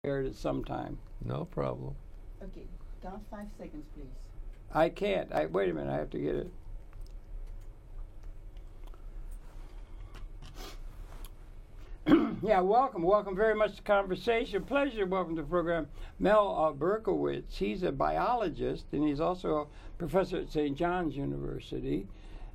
aired at some time. No problem. Okay, count 5 seconds, please. I can't. Wait a minute. I have to get it. Yeah, welcome very much to Conversation. Pleasure, welcome to the program. Mel Berkowitz, he's a biologist, and he's also a professor at St. John's University,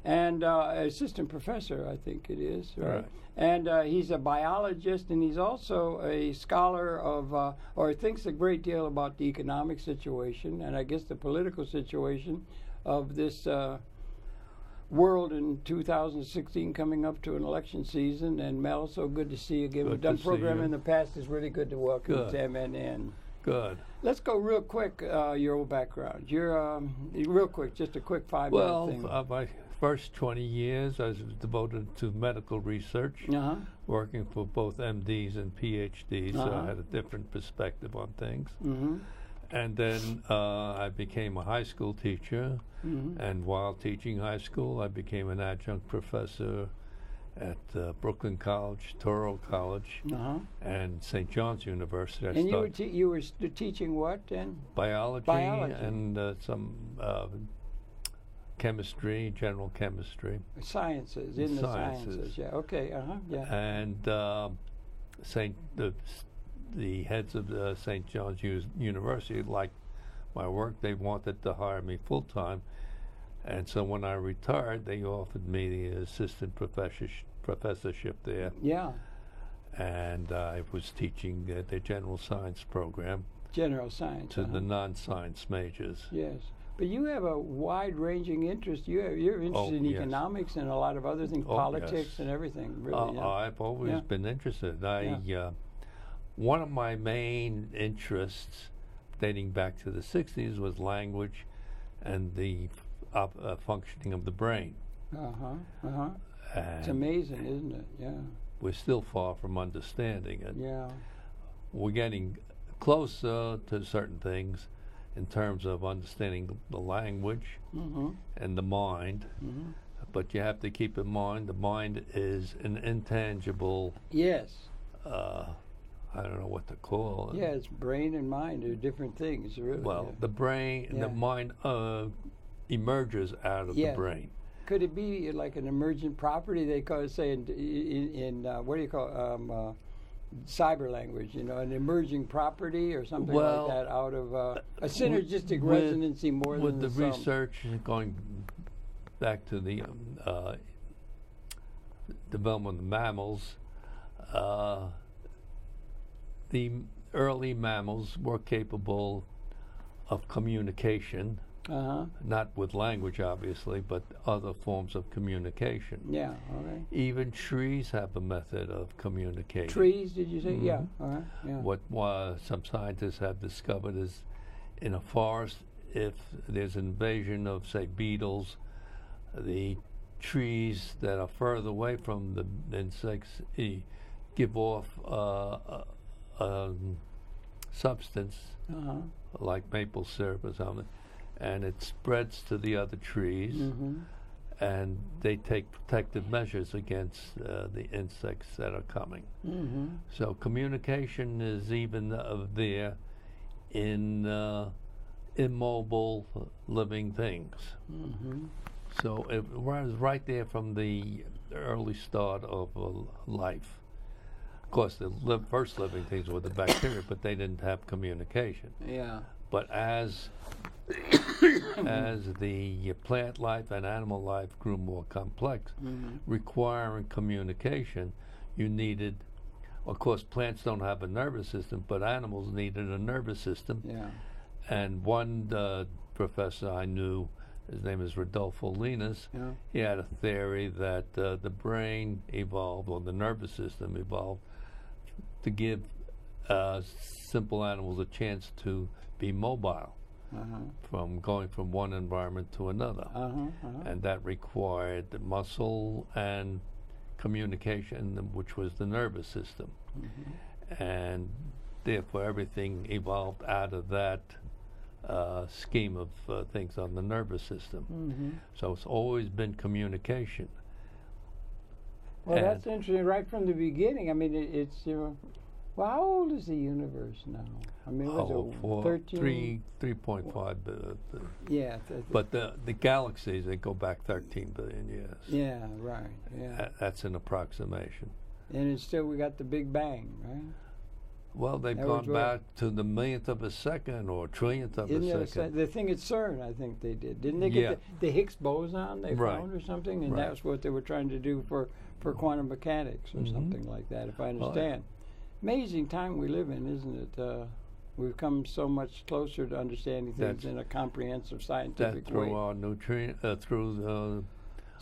and assistant professor, I think it is, right? And he's a biologist, and he's also a scholar of, or thinks a great deal about the economic situation, and I guess the political situation of this world in 2016, coming up to an election season. And Mel, so good to see you again. We've done programming in the past. It's really good to welcome you to MNN. Good. Let's go real quick, your old background. You're, real quick, just a quick 5-minute thing. Well, my first 20 years I was devoted to medical research, working for both MDs and PhDs, so I had a different perspective on things. And then I became a high school teacher, and while teaching high school, I became an adjunct professor at Brooklyn College, Touro College, and St. John's University. And you were teaching what then? Biology. And some chemistry, general chemistry. Sciences, the sciences, yeah. Okay, yeah. And the heads of St. John's University liked my work. They wanted to hire me full-time. And so when I retired, they offered me the assistant professorship there. Yeah. And I was teaching the general science program. General science. To the non-science majors. Yes. But you have a wide-ranging interest. You're interested in economics and a lot of other things, politics and everything, really. I've always been interested. One of my main interests, dating back to the 60s, was language and the functioning of the brain. It's amazing, isn't it? Yeah. We're still far from understanding it. Yeah. We're getting closer to certain things in terms of understanding the language and the mind. But you have to keep in mind the mind is an intangible. Yes. I don't know what to call it. Yeah, it's brain and mind are different things, really. Well, the brain, the mind emerges out of the brain. Could it be like an emergent property? They call it, say, in what do you call cyber language? An emerging property or something like that out of a synergistic resonancy more than the sum. Research going back to the development of mammals. The early mammals were capable of communication, not with language, obviously, but other forms of communication. Yeah, all right. Even trees have a method of communicating. Trees, did you say? Yeah, all right. Yeah. What some scientists have discovered is in a forest, if there's an invasion of, say, beetles, the trees that are further away from the insects give off substance like maple syrup or something, and it spreads to the other trees, and they take protective measures against the insects that are coming. So communication is even there in immobile living things. So it was right there from the early start of life. Of course, the first living things were the bacteria, but they didn't have communication. Yeah. But as the plant life and animal life grew more complex, requiring communication, you needed, of course, plants don't have a nervous system, but animals needed a nervous system. Yeah. And one professor I knew, his name is Rodolfo Linus, he had a theory that the brain evolved, or the nervous system evolved, to give simple animals a chance to be mobile from going from one environment to another. And that required the muscle and communication, which was the nervous system. And therefore everything evolved out of that scheme of things on the nervous system. So it's always been communication. Well, that's interesting right from the beginning. I mean, it's Well, how old is the universe now? I mean, was it 13? 3.5 billion. Yeah. But the galaxies, they go back 13 billion years. Yeah, right. Yeah. That's an approximation. And it's still, we got the Big Bang, right? Well, they've gone back to the millionth of a second or trillionth of a second. The thing at CERN, I think they did. Didn't they get the Higgs boson they found or something? And that's what they were trying to do for quantum mechanics or something like that, if I understand. Amazing time we live in, isn't it? We've come so much closer to understanding things in a comprehensive scientific through way. Our through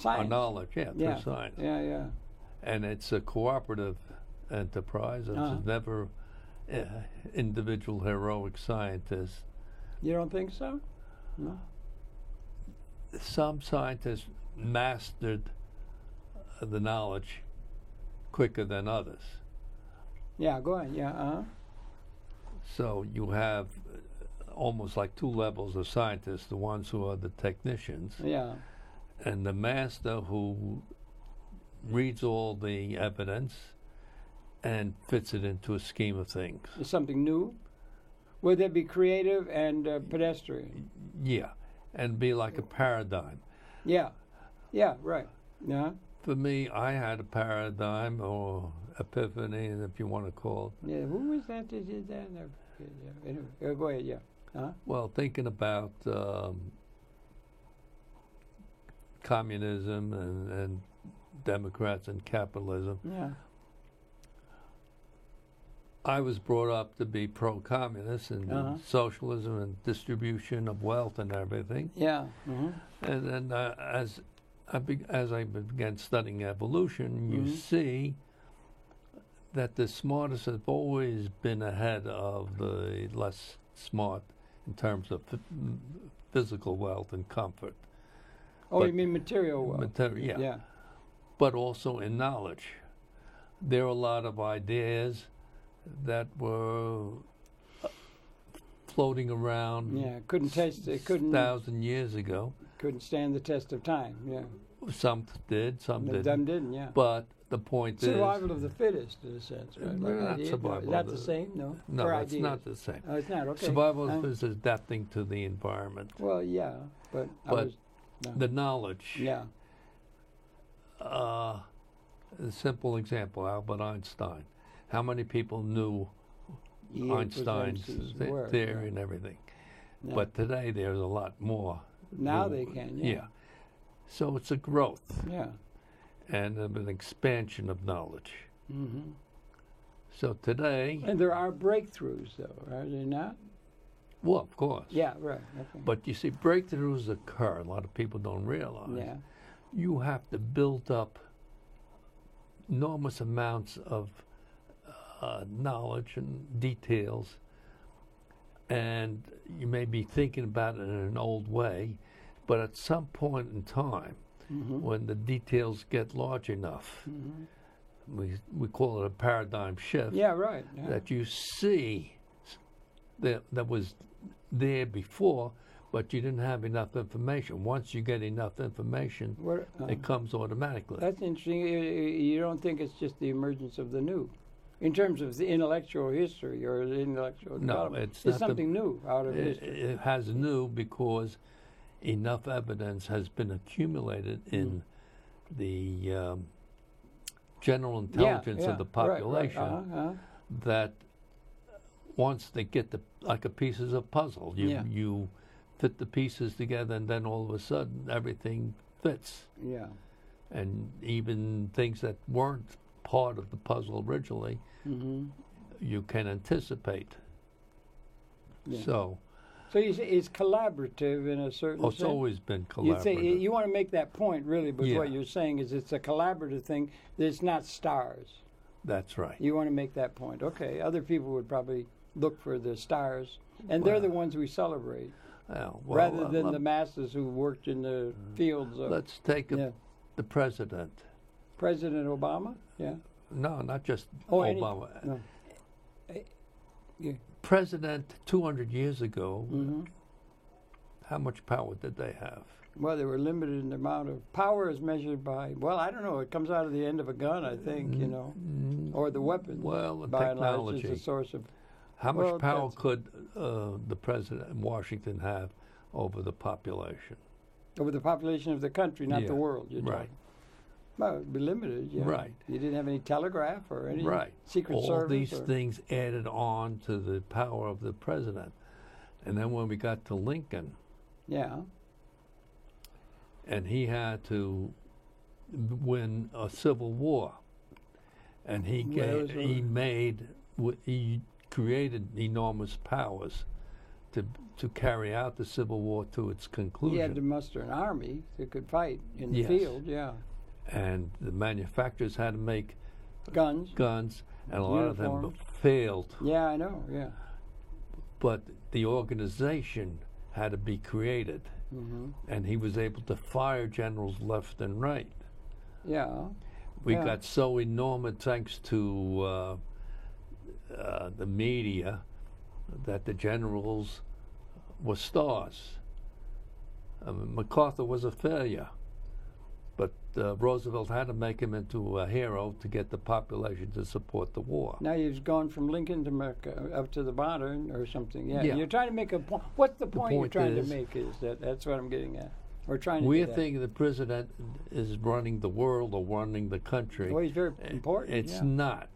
our knowledge, through science. Yeah. And it's a cooperative enterprise. It's never individual heroic scientists. You don't think so? No. Some scientists mastered the knowledge quicker than others. Yeah, go ahead. Yeah. So you have almost like two levels of scientists: the ones who are the technicians, and the master who reads all the evidence and fits it into a scheme of things. Is something new? Would that be creative and pedestrian? Yeah, and be like a paradigm. Yeah, right. Yeah. For me, I had a paradigm or epiphany, if you want to call it. Yeah, who was that that did that? Anyway, go ahead, Well, thinking about communism and Democrats and capitalism. Yeah. I was brought up to be pro-communist and socialism and distribution of wealth and everything. Yeah. And then as I began studying evolution, you see that the smartest have always been ahead of the less smart in terms of physical wealth and comfort. Oh, but you mean material wealth? Yeah. But also in knowledge. There are a lot of ideas that were floating around. Yeah, couldn't 1,000 years ago. Couldn't stand the test of time. Yeah. Some did, some didn't. Some didn't. Yeah. But the point is survival of the fittest, in a sense, right? Not survival. Is that the same? No. No, it's not the same. Oh, it's not. Okay. Survival is adapting to the environment. Well, yeah, but the knowledge. Yeah. A simple example: Albert Einstein. How many people knew Einstein's theory and everything? Yeah. But today there's a lot more. Now they can. Yeah. So it's a growth. Yeah. And an expansion of knowledge. Mm-hmm. So today... And there are breakthroughs, though, are there not? Well, of course. Yeah, right. Okay. But you see, breakthroughs occur. A lot of people don't realize. Yeah. You have to build up enormous amounts of knowledge and details. And you may be thinking about it in an old way, but at some point in time, when the details get large enough, we call it a paradigm shift. Yeah, right. Yeah. That you see that was there before, but you didn't have enough information. Once you get enough information, it comes automatically. That's interesting. You don't think it's just the emergence of the new? In terms of the intellectual history or the intellectual development, it's something new out of history. It has new because enough evidence has been accumulated in the general intelligence of the population that once they get like a pieces of puzzle, you fit the pieces together, and then all of a sudden everything fits. Yeah. And even things that weren't part of the puzzle originally, you can anticipate. Yeah. So you say it's collaborative in a certain sense? It's always been collaborative. You want to make that point, really, but what you're saying is it's a collaborative thing, that it's not stars. That's right. You want to make that point. Okay, other people would probably look for the stars, and they're the ones we celebrate, rather than the masses who worked in the fields of... Let's take the president. President Obama? Yeah. No, not just Obama. President 200 years ago, how much power did they have? Well, they were limited in the amount of power is measured by, well, I don't know, it comes out of the end of a gun, I think, you know, or the weapon. Well, the by technology. and large, is the source of. How Well, much power that's- could the president in Washington have over the population? Over the population of the country, not Yeah, the world, you're right. talking. Well, it'd be limited, yeah. Right. You didn't have any telegraph or any Right. secret All service. these or, things added on to the power of the president. And then when we got to Lincoln, Yeah. and he had to win a civil war, and he Well, that was he created enormous powers to carry out the civil war to its conclusion. He had to muster an army that could fight in the Yes. field, yeah. And the manufacturers had to make Guns. guns, and a lot of them Uniforms. failed. Yeah, I know, yeah. But the organization had to be created, Hmm. and he was able to fire generals left and right. Yeah. We Yeah. got so enormous thanks to the media that the generals were stars. MacArthur was a failure, but Roosevelt had to make him into a hero to get the population to support the war. Now you've gone from Lincoln to up to the modern or something. Yeah. Yeah. You're trying to make a point. What's the point you're point trying is- to make? Is that's what I'm getting at. We're trying to. We're get at. thinking the president is running the world or running the country. Well, he's very important. It's yeah. not.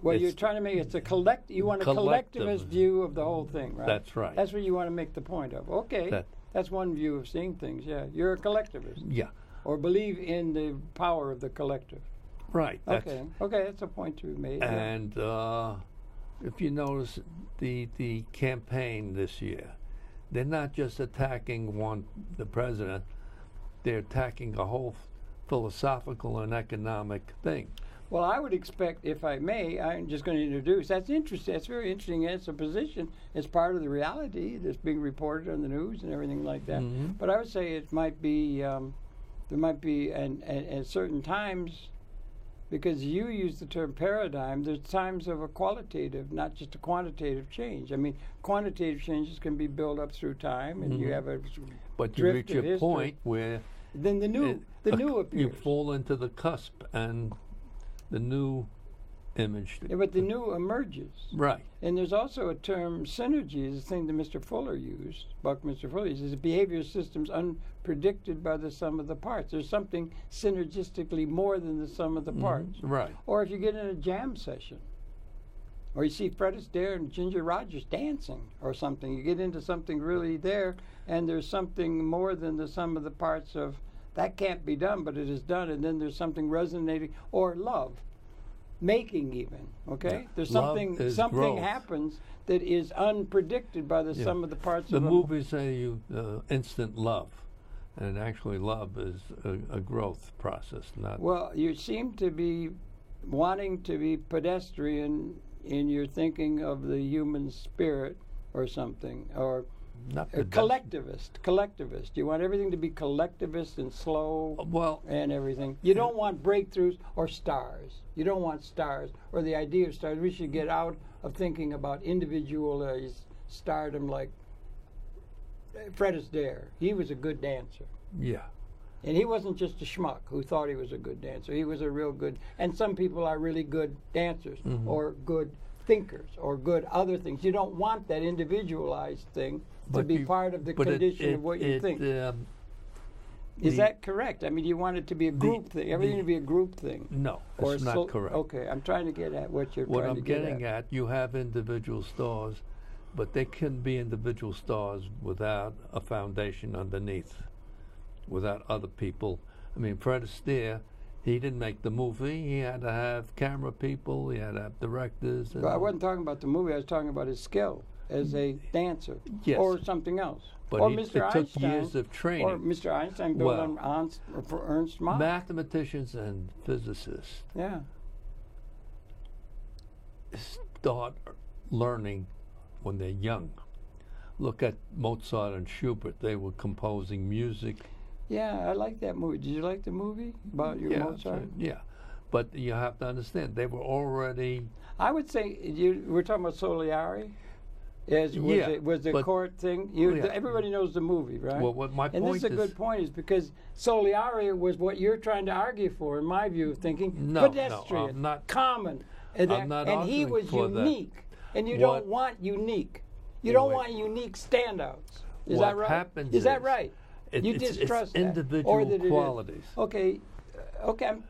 Well, you're it's trying to make it's a collect. You want a collectivist view of the whole thing, right? That's right. That's what you want to make the point of. Okay, that's one view of seeing things. Yeah, you're a collectivist, Yeah, or believe in the power of the collective. right. That's, Okay, that's a point to be made. yeah. And if you notice the campaign this year, they're not just attacking the president, they're attacking a whole philosophical and economic thing. Well, I would expect, if I may, I'm just going to introduce. That's interesting. That's very interesting. It's a position. It's part of the reality that's being reported on the news and everything like that. Mm-hmm. But I would say it might be, there might be, and at certain times, because you use the term paradigm, there's times of a qualitative, not just a quantitative change. I mean, quantitative changes can be built up through time, and you have a But you drift reach of a history. point where Then the new appears. you fall into the cusp, and the new image. Yeah, but the new emerges. Right. And there's also a term, synergy, is a thing that Mr. Fuller used, Buckminster Fuller used, is behavior systems unpredicted by the sum of the parts. There's something synergistically more than the sum of the parts. Right. Or if you get in a jam session, or you see Fred Astaire and Ginger Rogers dancing or something, you get into something really there, and there's something more than the sum of the parts of that can't be done, but it is done, and then there's something resonating, or love. Making even, okay? Yeah. There's Love something is something growth. happens that is unpredicted by the Yeah. sum of the parts The of movies say you instant love, and actually love is a growth process, not. Well, you seem to be wanting to be pedestrian in your thinking of the human spirit or something, or not a collectivist. You want everything to be collectivist and slow Well, and everything. You don't want breakthroughs or stars. You don't want stars or the idea of stars. We should get out of thinking about individualized stardom like Fred Astaire. He was a good dancer. yeah. And he wasn't just a schmuck who thought he was a good dancer. He was a real good, and some people are really good dancers or good thinkers or good other things. You don't want that individualized thing to But be you- part of the but condition of what you think. Is that correct? I mean, you want it to be a group thing, everything to be a group thing. No, Or it's not correct. Okay, I'm trying to get at what you're What trying I'm to get getting at. you have individual stars, but they can be individual stars without a foundation underneath, without other people. I mean, Fred Astaire, he didn't make the movie. He had to have camera people. He had to have directors. And But I wasn't talking about the movie. I was talking about his skill as a dancer, Yes. or something else. But or it Mr. took Einstein, years of training. Or Mr. Einstein built Well, on for Ernst Mach. Mathematicians and physicists Yeah. start learning when they're young. Look at Mozart and Schubert. They were composing music. Yeah, I like that movie. Did you like the movie about your Mozart? Yeah. But you have to understand, they were already. I would say we're talking about Soliari. Was the but- court thing? Yeah. Everybody knows the movie, right? Well, what my and point this is a good point, is because Soliaria was what you're trying to argue for, in my view of thinking. No, pedestrian, I'm not. common, and, I'm not and he arguing was for that. unique, and you What- don't want unique. You don't Wait. want unique standouts. Is What that right? happens is that is right? You it's distrust that, individual or that it is- qualities. Okay, I'm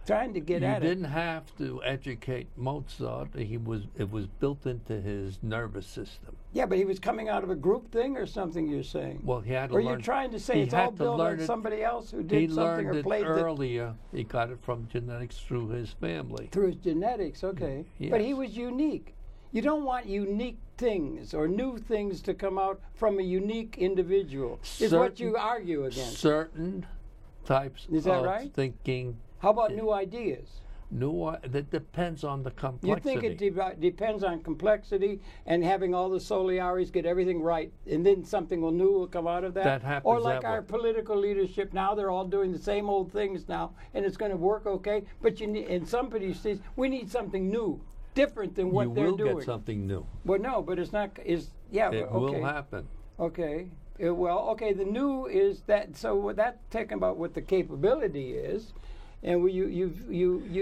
trying to get You at didn't have to educate Mozart. It was built into his nervous system. Yeah, but he was coming out of a group thing or something, you're saying? Well, he had to Or learn. you're trying to say he it's had all to built learn on it- somebody else who He did something learned or it played earlier. He got it from genetics through his family. through his genetics, okay. But he Yes. was unique. You don't want unique things or new things to come out from a unique individual, is what you argue against. Certain types Is that of right? thinking. How about new ideas? That depends on the You complexity. think it depends on complexity and having all the Soliaris get everything right, and then something new will come out of that? That happens Or like that our way. political leadership now, they're all doing the same old things now, and it's going to work okay. But you need, and somebody says, we need something new, different than what you they're will doing. get something new. Well, no, but it's not. Is yeah. It okay. will happen. Okay. Well, okay. The new is that. So that's talking about what the capability is, and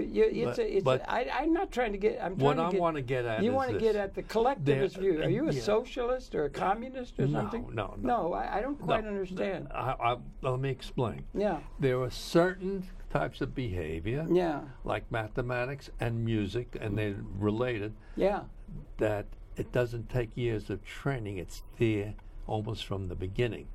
I'm not trying to get. I'm trying What I to get, want to get at you is want to this. get at the collectivist view. Are you a yeah. socialist or a communist or No, something? no. No, I don't quite No. understand. Let me explain. Yeah. There are certain types of behavior, Yeah. like mathematics and music, and they're related, Yeah. that it doesn't take years of training. It's there almost from the beginning.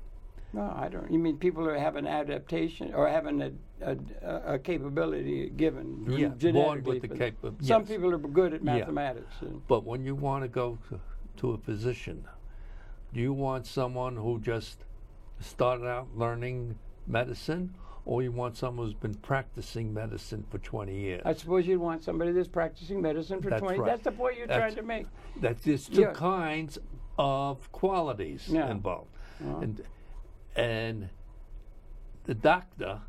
No, I don't. You mean people who have an adaptation or having a capability given Yeah, born genetically? with the capability. Some yes. people are good at Yeah. mathematics. and- But when you want to go to a physician, do you want someone who just started out learning medicine, or you want someone who's been practicing medicine for 20 years? I suppose you'd want somebody that's practicing medicine for That's 20. right. That's the point you're That's- trying to make. There's two Yeah. kinds of qualities Yeah. involved. Uh-huh. And the doctor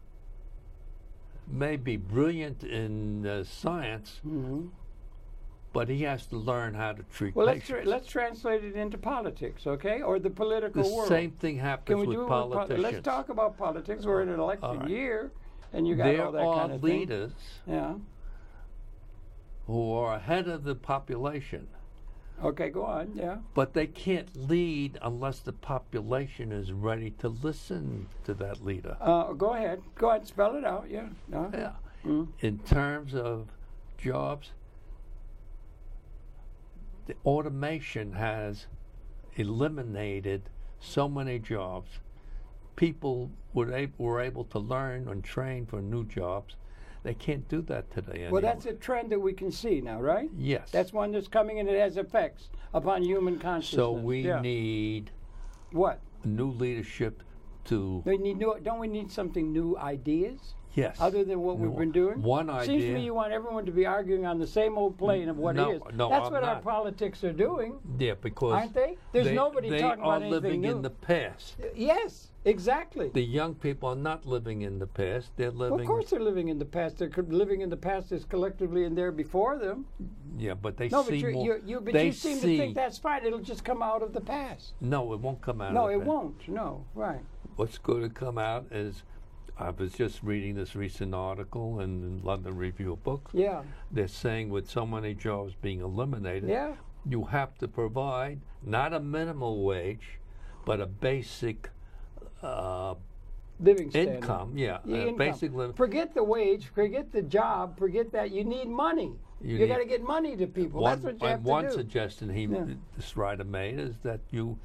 may be brilliant in science, Mhm. but he has to learn how to treat Well, patients. let's translate it into politics, okay, or the political The world. same thing Can happens we with do it politicians. let's talk about politics. We're in an election All right. year, and you got There all that are kind of thing. leaders Yeah. who are ahead of the population, Okay, go on. Yeah. but they can't lead unless the population is ready to listen to that leader. Go ahead. Go ahead. Spell it out. Yeah. No. Yeah. Mm. In terms of jobs, the automation has eliminated so many jobs. People were able to learn and train for new jobs. They can't do that today anymore. Well, that's a trend that we can see now, right? Yes. That's one that's coming and it has effects upon human consciousness. So we Yeah. need What? new leadership to, We need new. Don't we need something new ideas? yes. Other than what we've been doing? One Seems to idea. me you want everyone to be arguing on the same old plane of what No, is. no, That's I'm what our not. politics are doing, Yeah, because aren't they? There's nobody they talking are about anything living new. in the past. Yes, exactly. The young people are not living in the past. They're living. Well, of course they're living in the past. They're living in the past as collectively and there before them. Yeah, but they No, but see more. you seem to think that's fine. It'll just come out of the past. No, it won't come out. No, of it that. won't. No, right. What's going to come out is, I was just reading this recent article in the London Review of Books. Yeah, They're saying with so many jobs being eliminated, yeah. you have to provide not a minimum wage, but a basic Living standard. income. Yeah, Income. basic living. Forget the wage. Forget the job. Forget that. You need money. You need- got to get money to people. That's what you have one to do. suggestion Yeah. this writer made is that you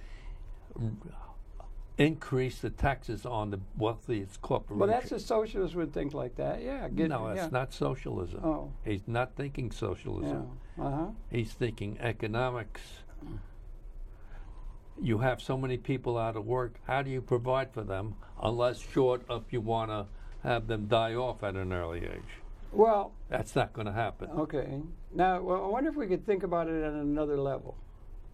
increase the taxes on the wealthiest corporations. Well, that's a socialist would think like that. Yeah. No, it's not socialism. Oh. He's not thinking socialism. Yeah. Uh-huh. He's thinking economics. You have so many people out of work. How do you provide for them unless short of you want to have them die off at an early age? Well, That's not going to happen. okay. Now, well, I wonder if we could think about it at another level.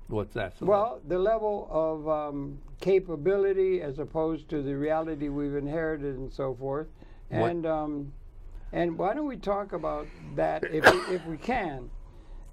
What's that? Well, the level of capability as opposed to the reality we've inherited and so forth. What- And why don't we talk about that if we can?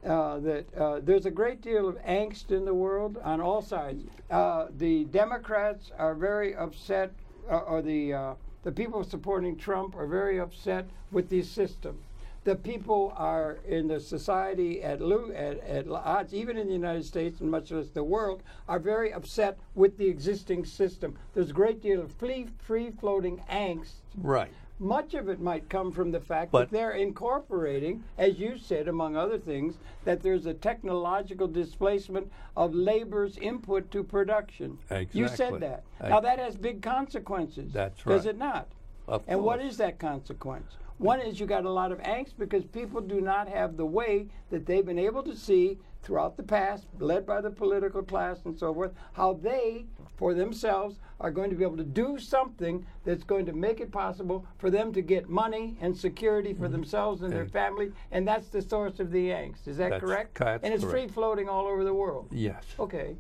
that there's a great deal of angst in the world on all sides. The Democrats are very upset, or the people supporting Trump are very upset with the system. The people are in the society at odds, even in the United States and much less the world, are very upset with the existing system. There's a great deal of free-floating angst. Right. Much of it might come from the fact that they're incorporating, as you said, among other things, that there's a technological displacement of labor's input to production. Exactly. You said that. Now that has big consequences. That's right. Does it not? Of and what course. is that consequence? One is you got a lot of angst because people do not have the way that they've been able to see throughout the past, led by the political class and so forth, how they, for themselves, are going to be able to do something that's going to make it possible for them to get money and security for themselves and their family, and that's the source of the angst. Is that correct? That's and it's correct. free-floating all over the world. Yes. Okay.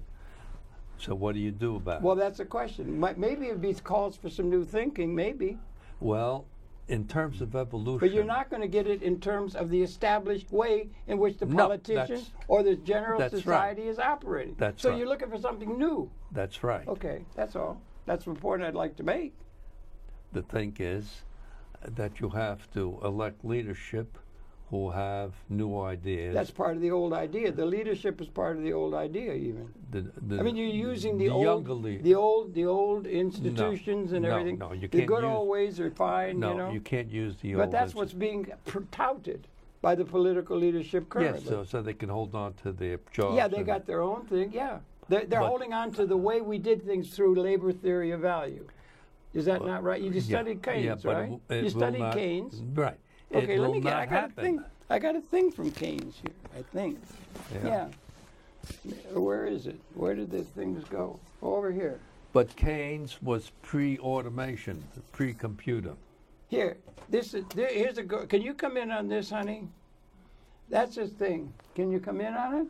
So what do you do about Well, it? that's a question. Maybe it would be calls for some new thinking, maybe. Well, in terms of evolution. But you're not going to get it in terms of the established way in which the No, politicians or the general that's society is operating. That's so right. you're looking for something new. That's right. Okay, that's all. That's the point I'd like to make. The thing is that you have to elect leadership who have new ideas. That's part of the old idea. The leadership is part of the old idea, even. I mean, you're using the younger old institutions and everything. No, you the can't good use, old ways are fine. No, you know? you can't use the But old. that's what's being touted by the political leadership currently. Yes, so they can hold on to their jobs. Yeah, they got their own thing. Yeah, they're holding on to the way we did things through labor theory of value. Is that not right? You just studied Keynes, right? You studied Keynes. Right. Okay, it let will me get. not I got a happen. thing. I got a thing from Keynes here. I think. Yeah. Where is it? Where did the things go? Over here. But Keynes was pre-automation, pre-computer. Here. Here's a go. Can you come in on this, honey? That's his thing. Can you come in on it?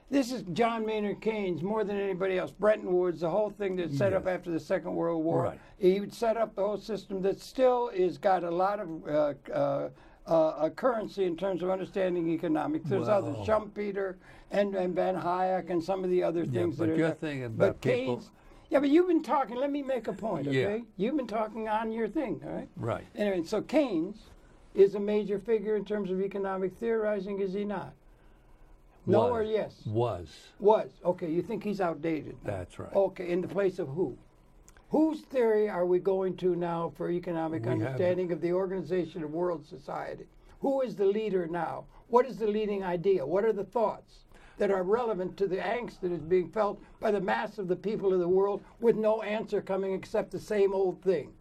This is John Maynard Keynes more than anybody else. Bretton Woods, the whole thing that's set up after the Second World War. Right. He would set up the whole system that still is got a lot of a currency in terms of understanding economics. There's others, Schumpeter and Van Hayek and some of the other things but that are you're there. thinking about But people. Keynes, yeah, but you've been talking. Let me make a point, Yeah. okay? You've been talking on your thing, all right? Right. Anyway, so Keynes is a major figure in terms of economic theorizing, is he not? No or yes? Was. Okay, you think he's outdated? That's right. Okay, in the place of who? Whose theory are we going to now for economic We have- understanding of the organization of world society? Who is the leader now? What is the leading idea? What are the thoughts that are relevant to the angst that is being felt by the mass of the people of the world with no answer coming except the same old thing,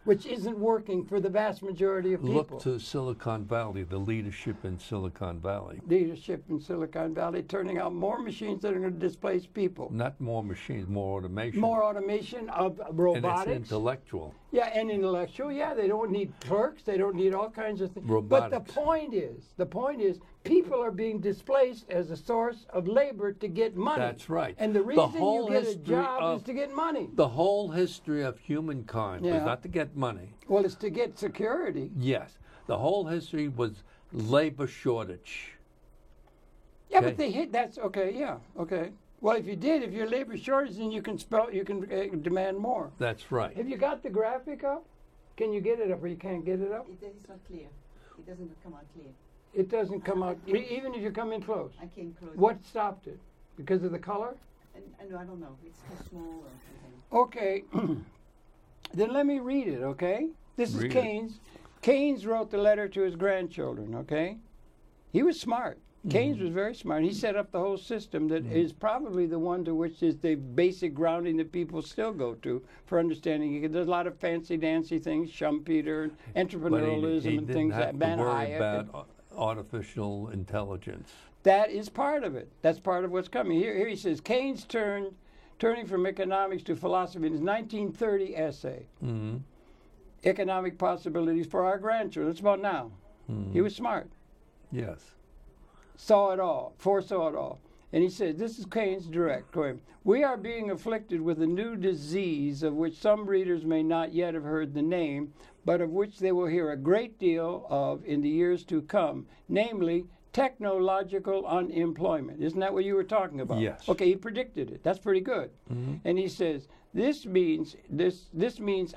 which isn't working for the vast majority of people? Look to Silicon Valley, the leadership in Silicon Valley. Leadership in Silicon Valley turning out more machines that are going to displace people. Not more machines, more automation. More automation of and robotics. it's intellectual. Yeah, and intellectual. Yeah, they don't need clerks. They don't need all kinds of things. But the point is, people are being displaced as a source of labor to get money. That's right. And the The reason whole you get a history job of- is to get money. The whole history of humankind Yeah. was not to get money. Well, it's to get security. Yes. The whole history was labor shortage. Yeah, Okay. but they hit. That's okay. Yeah, okay. Well, if you're labor shortage, then you can demand more. That's right. Have you got the graphic up? Can you get it up, or you can't get it up? It's not clear. It doesn't come out clear. It doesn't come out, even if you come in close. I came close. What stopped it? Because of the color? No, I don't know. It's too small or something. Okay. Then let me read it, okay? This is Read it. Keynes. Keynes wrote the letter to his grandchildren, okay? He was smart. Keynes was very smart. He set up the whole system that is probably the one to which is the basic grounding that people still go to for understanding. There's a lot of fancy-dancy things, Schumpeter, and entrepreneurialism But he and didn't things have that to Van worry Hayek. about artificial intelligence. That is part of it. That's part of what's coming. Here he says, Keynes turning from economics to philosophy in his 1930 essay, Mm-hmm. Economic Possibilities for Our Grandchildren. It's about now. He was smart. Yes. Saw it all, foresaw it all. And he said, this is Keynes' direct quote. We are being afflicted with a new disease of which some readers may not yet have heard the name, but of which they will hear a great deal of in the years to come, namely technological unemployment. Isn't that what you were talking about? Yes. Okay, he predicted it. That's pretty good. And he says this means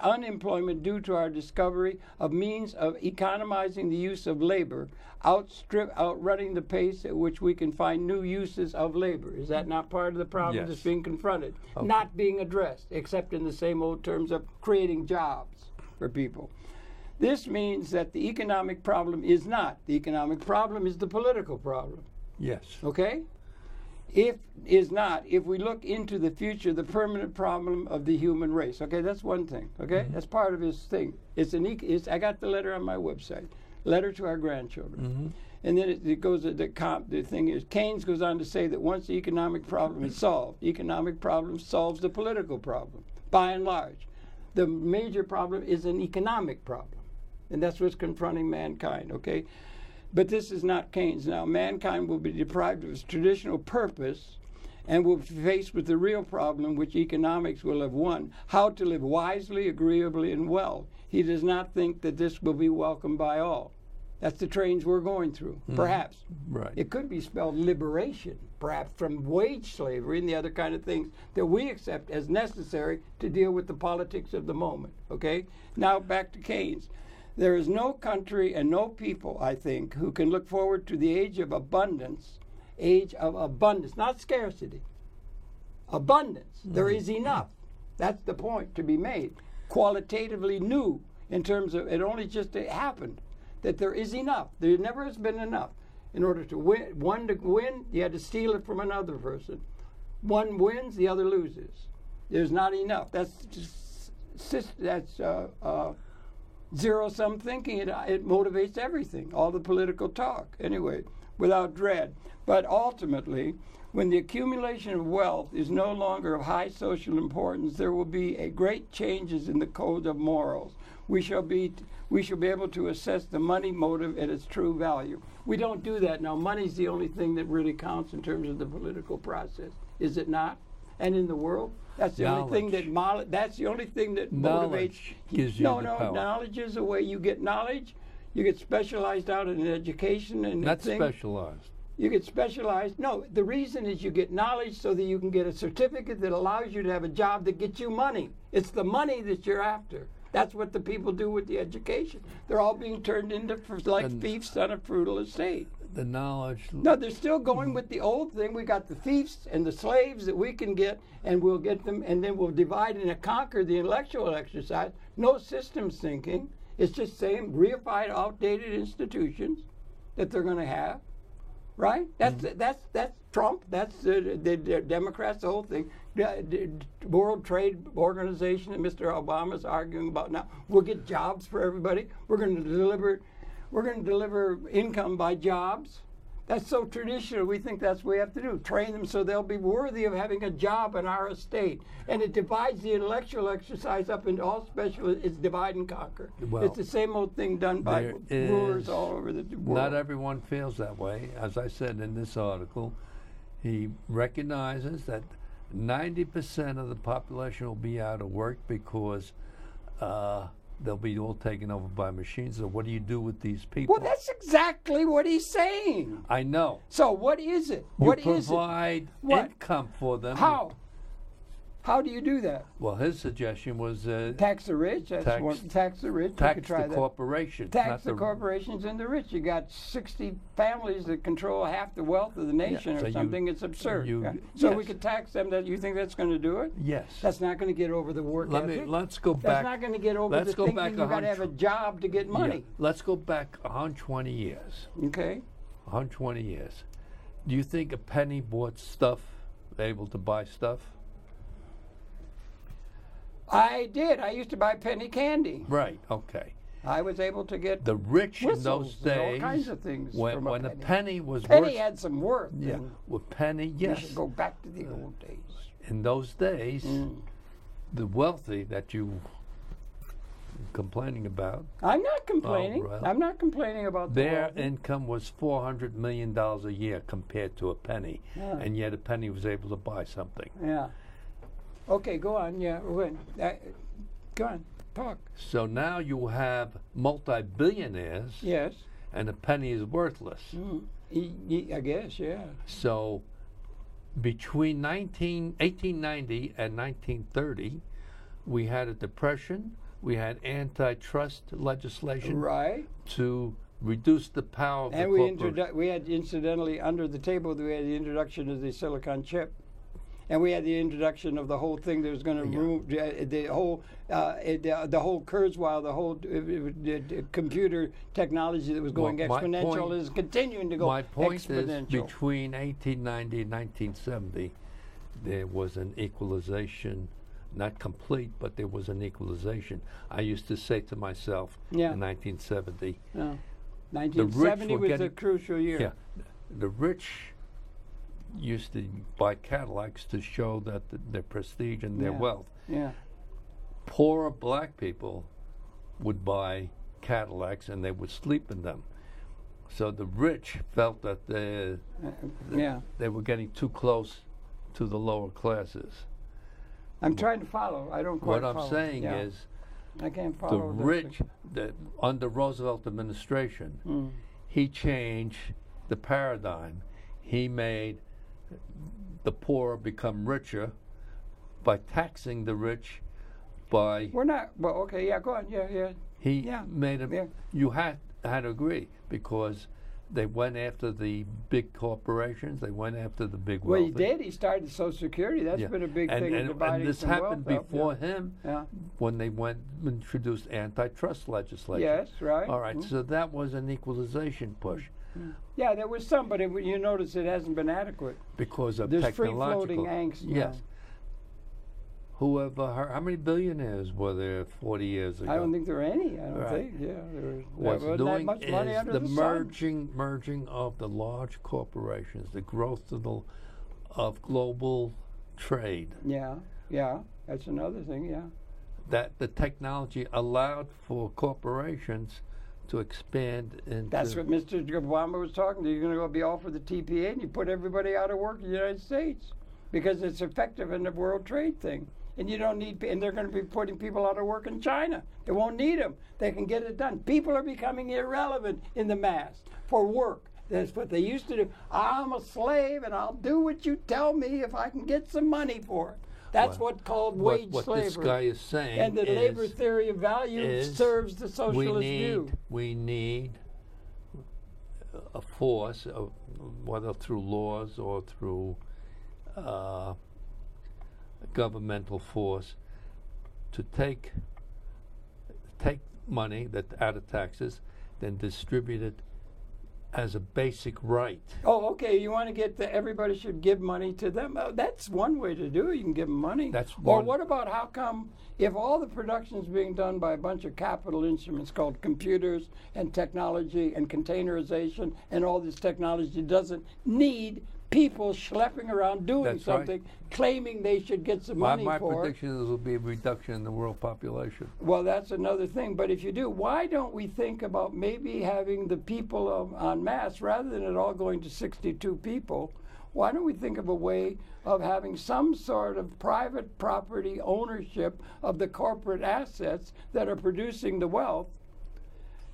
unemployment due to our discovery of means of economizing the use of labor, outrunning the pace at which we can find new uses of labor. Is that not part of the problem Yes. that's being confronted? Okay. Not being addressed, except in the same old terms of creating jobs for people. This means that the economic problem is not. The economic problem is the political problem. Yes. Okay? If we look into the future, the permanent problem of the human race. Okay, that's one thing. Okay? That's part of his thing. I got the letter on my website. Letter to our grandchildren. And then it goes, the thing is, Keynes goes on to say that once the economic problem is solved, economic problem solves the political problem, by and large. The major problem is an economic problem. And that's what's confronting mankind, okay? But this is not Keynes now. Mankind will be deprived of its traditional purpose and will be faced with the real problem which economics will have won, how to live wisely, agreeably, and well. He does not think that this will be welcomed by all. That's the trains we're going through, perhaps. Right. It could be spelled liberation, perhaps from wage slavery and the other kind of things that we accept as necessary to deal with the politics of the moment, okay? Now back to Keynes. There is no country and no people, I think, who can look forward to the age of abundance, not scarcity. Abundance. There is enough. That's the point to be made. Qualitatively new in terms of it only just happened that there is enough. There never has been enough. In order to win, one to win, you had to steal it from another person. One wins, the other loses. There's not enough. That's zero-sum thinking. It motivates everything, all the political talk, anyway, without dread. But ultimately, when the accumulation of wealth is no longer of high social importance, there will be a great changes in the code of morals. We shall be able to assess the money motive at its true value. We don't do that now. Money's the only thing that really counts in terms of the political process, is it not? And in the world, that's the only thing that motivates. Knowledge gives you the power. Knowledge is the way you get knowledge. You get specialized out in education and not specialized. You get specialized. No, the reason is you get knowledge so that you can get a certificate that allows you to have a job that gets you money. It's the money that you're after. That's what the people do with the education. They're all being turned into fiefs on a fruitful estate. The knowledge. No, they're still going with the old thing. We got the fiefs and the slaves that we can get, and we'll get them, and then we'll divide and conquer the intellectual exercise. No systems thinking. It's just same reified, outdated institutions that they're going to have, right? That's Trump. That's the Democrats. The whole thing. The World Trade Organization that Mr. Obama's arguing about now. We'll get jobs for everybody. We're going to deliver income by jobs. That's so traditional. We think that's what we have to do. Train them so they'll be worthy of having a job in our estate. And it divides the intellectual exercise up into all specialists. It's divide and conquer. Well, it's the same old thing done by rulers all over the world. Not everyone feels that way. As I said in this article, he recognizes that 90% of the population will be out of work because they'll be all taken over by machines. So what do you do with these people? Well, that's exactly what he's saying. I know. So what is it? You provide income for them. How? How do you do that? Well, his suggestion was tax the rich. Tax the rich. Tax the corporations. Tax the corporations and the rich. You got 60 families that control half the wealth of the nation or something. It's absurd. So we could tax them. That you think that's going to do it? Yes. That's not going to get over the work ethic. Let's go back. That's not going to get over the thinking you got to have a job to get money. Yeah. Let's go back 120 years. Okay. 120 years. Do you think a penny bought stuff, able to buy stuff? I did. I used to buy penny candy. Right. Okay. I was able to get the rich whistles in those days. All kinds of things. When a penny was penny had some worth. Yeah. With penny, yes. We should go back to the old days. In those days, the wealthy that you complaining about. I'm not complaining. Oh, right. I'm not complaining about their income was $400 million a year compared to a penny, and yet a penny was able to buy something. Yeah. Okay, go on. Yeah, go on. Talk. So now you have multi-billionaires. Yes. And a penny is worthless. I guess, yeah. So between 1890 and 1930, we had a depression. We had antitrust legislation Right. to reduce the power of And the corporation. we had, incidentally, under the table, we had the introduction of the silicon chip. And we had the introduction of the whole thing that was going to remove the whole Kurzweil, the whole computer technology that was going exponential is continuing to go my point exponential. is, between 1890 and 1970, there was an equalization, not complete, but there was an equalization. I used to say to myself in 1970, 1970 was a crucial year. Yeah, the rich used to buy Cadillacs to show that their prestige and their wealth. Yeah. Poorer black people would buy Cadillacs and they would sleep in them. So the rich felt that they were getting too close to the lower classes. I'm trying to follow. I don't quite follow. What I'm saying is, I can't the follow rich, under Roosevelt administration, he changed the paradigm. He made the poor become richer by taxing the rich. We're not. Well, okay, yeah, go on. Yeah. He made them. Yeah. You had to agree, because they went after the big corporations. They went after the big wealthy. Well, he did. He started Social Security. That's been a big thing in dividing and this some happened wealth before him, when they introduced antitrust legislation. Yes, right. All right, so that was an equalization push. Yeah, there was some, but you notice it hasn't been adequate. Because of There's technological. free-floating angst now. Yes. How many billionaires were there 40 years ago? I don't think there are any. I don't think. Yeah, there What's wasn't doing that much money is under the sun. merging of the large corporations, the growth of global trade. Yeah, that's another thing. Yeah. That the technology allowed for corporations to expand into. That's what Mr. Obama was talking to. You're going to go be all for the TPA, and you put everybody out of work in the United States because it's effective in the world trade thing. And you don't need, and they're going to be putting people out of work in China. They won't need them. They can get it done. People are becoming irrelevant in the mass for work. That's what they used to do. I'm a slave, and I'll do what you tell me if I can get some money for it. That's what's called wage slavery. What this guy is saying and the labor theory of value serves the socialist view. We need a force, whether through laws or through governmental force, to take money out of taxes, then distribute it as a basic right. Oh, okay. You want to get everybody should give money to them. That's one way to do it. You can give them money. That's or one. what about how come if all the production is being done by a bunch of capital instruments called computers and technology and containerization and all this technology doesn't need people schlepping around doing something, claiming they should get some money my for it. prediction is there will be a reduction in the world population. Well, that's another thing. But if you do, why don't we think about maybe having the people en masse, rather than it all going to 62 people, why don't we think of a way of having some sort of private property ownership of the corporate assets that are producing the wealth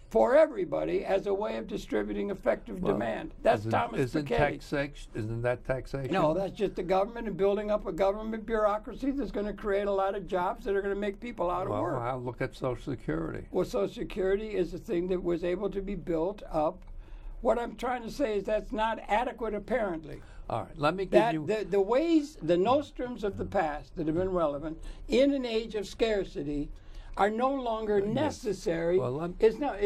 for everybody as a way of distributing effective demand? That's Thomas Piketty. Isn't that taxation? No, that's just the government and building up a government bureaucracy that's going to create a lot of jobs that are going to make people out of work. Well, look at Social Security. Well, Social Security is a thing that was able to be built up. What I'm trying to say is that's not adequate, apparently. All right, let me give you... The ways, the nostrums of the past that have been relevant in an age of scarcity are no longer necessary. Well, it's not.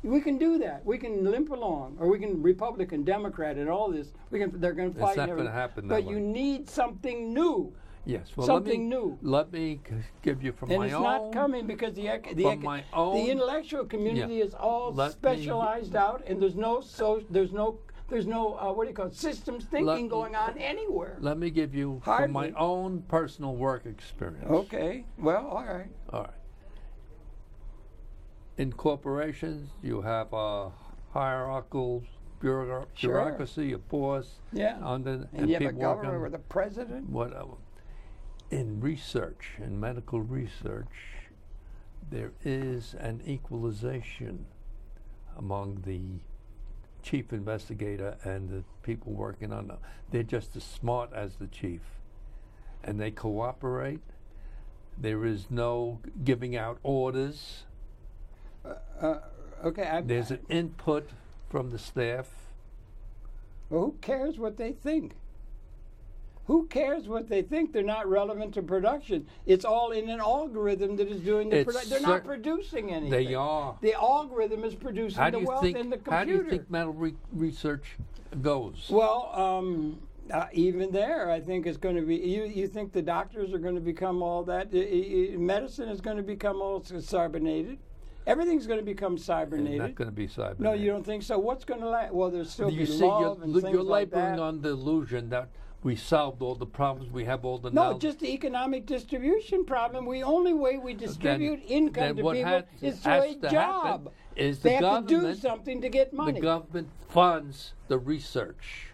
We can do that. We can limp along, or we can Republican, Democrat, and all this. They're going to fight. It's not going to happen that But way. you need something new. Yes. Well, something new. Let me give you from my own. And it's not coming because the intellectual community is all specialized out, and there's no what do you call it, systems thinking going on anywhere. Let me give you from my own personal work experience. Okay. Well, all right. All right. In corporations, you have a hierarchical bureaucracy, a boss. Yeah. And you have a governor with a president. Whatever. In research, in medical research, there is an equalization among the chief investigator and the people working on them. They're just as smart as the chief. And they cooperate. There is no giving out orders. Okay. There's an input from the staff. Well, who cares what they think? Who cares what they think? They're not relevant to production. It's all in an algorithm that is doing the production. They're not producing anything. They are. The algorithm is producing the wealth in the computer. How do you think mental research goes? Well, even there, I think it's going to be. You think the doctors are going to become all that? Medicine is going to become all cybernated. Everything's going to become cybernated. It's not going to be cybernated. No, you don't think so? What's going to last? Well, there's still you be see, love and things you're like laboring that. on the illusion that we solved all the problems. We have all the No, knowledge. just the economic distribution problem. The only way we distribute income to what people is through has a to job. happen is They the have to do government. something to get money. The government funds the research.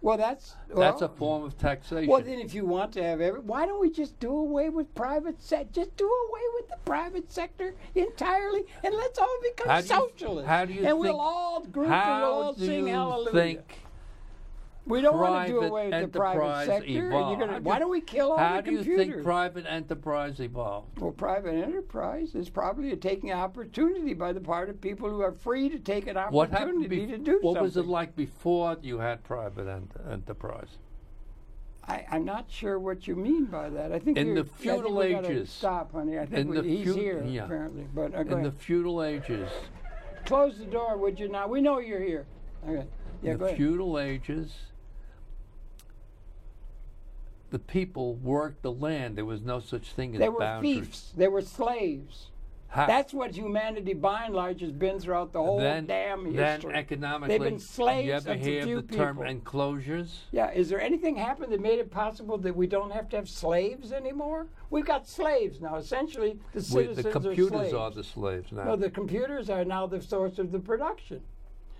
Well, that's a form of taxation. Well, then, if you want to have why don't we just do away with private sector? Just do away with the private sector entirely, and let's all become socialists. How do you and think, we'll all group and we'll all sing hallelujah. Think we don't want to do away with the enterprise private sector. evolved? Why don't we kill all the computers? How do you think private enterprise evolved? Well, private enterprise is probably taking opportunity by the part of people who are free to take an opportunity to do something. What was it like before you had private enterprise? I'm not sure what you mean by that. I think in the feudal ages. Stop, honey. I think he's here apparently. But in the feudal ages. Close the door, would you not? We know you're here. Okay. Yeah, in the feudal ages, the people worked the land. There was no such thing as boundaries. They were thieves. They were slaves. That's what humanity, by and large, has been throughout the whole damn history. Then economically, they've been slaves you ever of the hear few the term people. enclosures? Yeah. Is there anything happened that made it possible that we don't have to have slaves anymore? We've got slaves now. Essentially, the citizens the computers are slaves. are the slaves now. No, the computers are now the source of the production.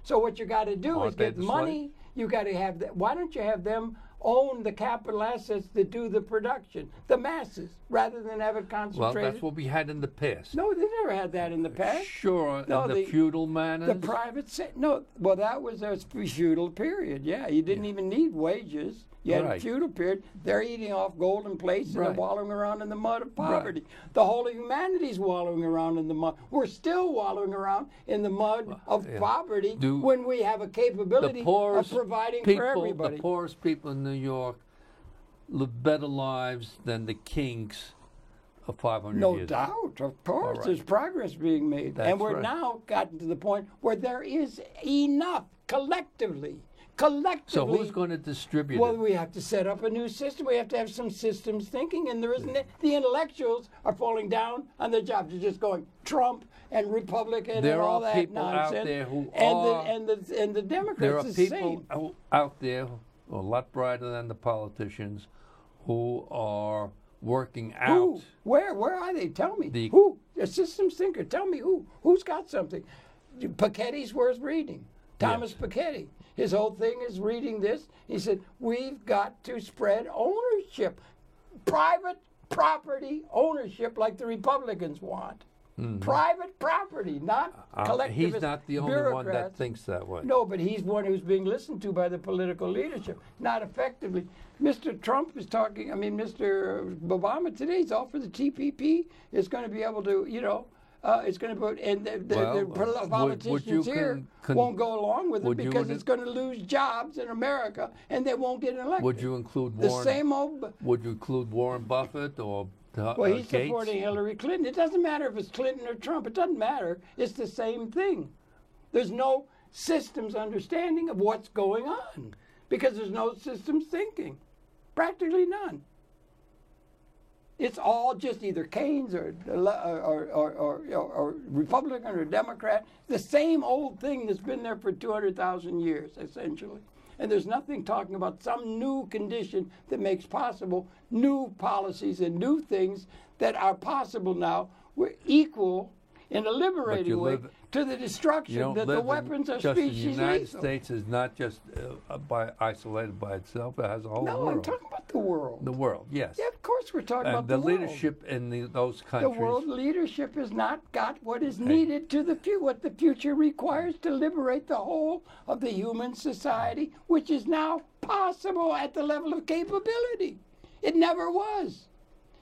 So what you got to do is get money. You got to have that. Why don't you have them own the capital assets that do the production, the masses, rather than have it concentrated? Well, that's what we had in the past. No, they never had that in the past. Sure, no, in the feudal manners. The private sector. No, well, that was a feudal period. Yeah, you didn't even need wages. You had a feudal period. They're eating off golden plates and they're wallowing around in the mud of poverty. The whole of humanity's wallowing around in the mud. We're still wallowing around in the mud of poverty when we have a capability of providing for everybody. The poorest people in New York live better lives than the kings of 500 years. No doubt, of course. There's progress being made. And we're now gotten to the point where there is enough collectively. So who's going to distribute Well, it? we have to set up a new system. We have to have some systems thinking, and there isn't. The intellectuals are falling down on their jobs. They're just going Trump and Republican and all that nonsense. Out there who and the Democrats. There are people out there who are a lot brighter than the politicians who are working out. Who? Where are they? Tell me. Who? A systems thinker. Tell me who. Who's got something? Piketty's worth reading. Thomas Piketty. His whole thing is reading this. He said, we've got to spread ownership, private property ownership like the Republicans want. Mm-hmm. Private property, not collectivist He's not the only bureaucrats. one that thinks that way. No, but he's one who's being listened to by the political leadership, not effectively. Mr. Trump is talking, Mr. Obama today is all for the TPP. It's going to be able to, it's going to put, and the politicians here won't go along with it because it's going to lose jobs in America, and they won't get elected. Would you include the Warren? Same old. Would you include Warren Buffett or well, he's Gates? supporting Hillary Clinton. It doesn't matter if it's Clinton or Trump. It doesn't matter. It's the same thing. There's no systems understanding of what's going on because there's no systems thinking. Practically none. It's all just either Keynes or Republican or Democrat. The same old thing that's been there for 200,000 years, essentially. And there's nothing talking about some new condition that makes possible new policies and new things that are possible now. We're equal in a liberating way to the destruction that the weapons are species lethal. The United States is not just isolated by itself. It has a whole world. No, I'm talking about the world. The world, yes. Yeah, of course we're talking about the world. The leadership in those countries. The world leadership has not got what is needed to what the future requires to liberate the whole of the human society, which is now possible at the level of capability. It never was.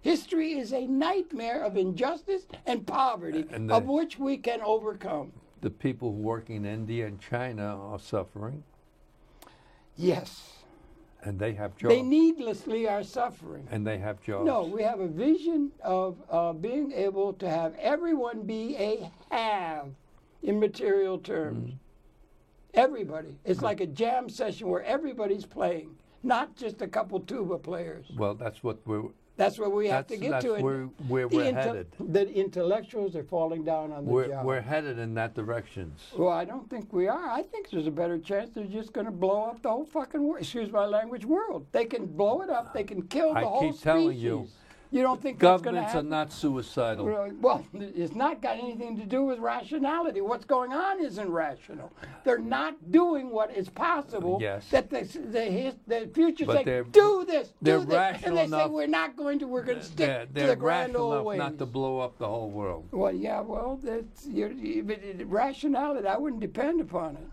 History is a nightmare of injustice and poverty, of which we can overcome. The people working in India and China are suffering. Yes. And they have jobs. They needlessly are suffering. And they have jobs. No, we have a vision of being able to have everyone be a have in material terms. Everybody. It's like a jam session where everybody's playing, not just a couple tuba players. Well, that's what we have to get to. That's where we're headed. The intellectuals are falling down on the job. We're headed in that direction. Well, I don't think we are. I think there's a better chance they're just going to blow up the whole fucking world. Excuse my language, world. They can blow it up. They can kill the whole species. I keep telling you. You don't think that's going to governments happen? are not suicidal. Well, it's not got anything to do with rationality. What's going on isn't rational. They're not doing what is possible. Yes. That the future But say, do this, do this. And they enough, say, we're not going to, we're going to stick to the grand old ways. Not to blow up the whole world. Well, yeah, well, rationality, I wouldn't depend upon it.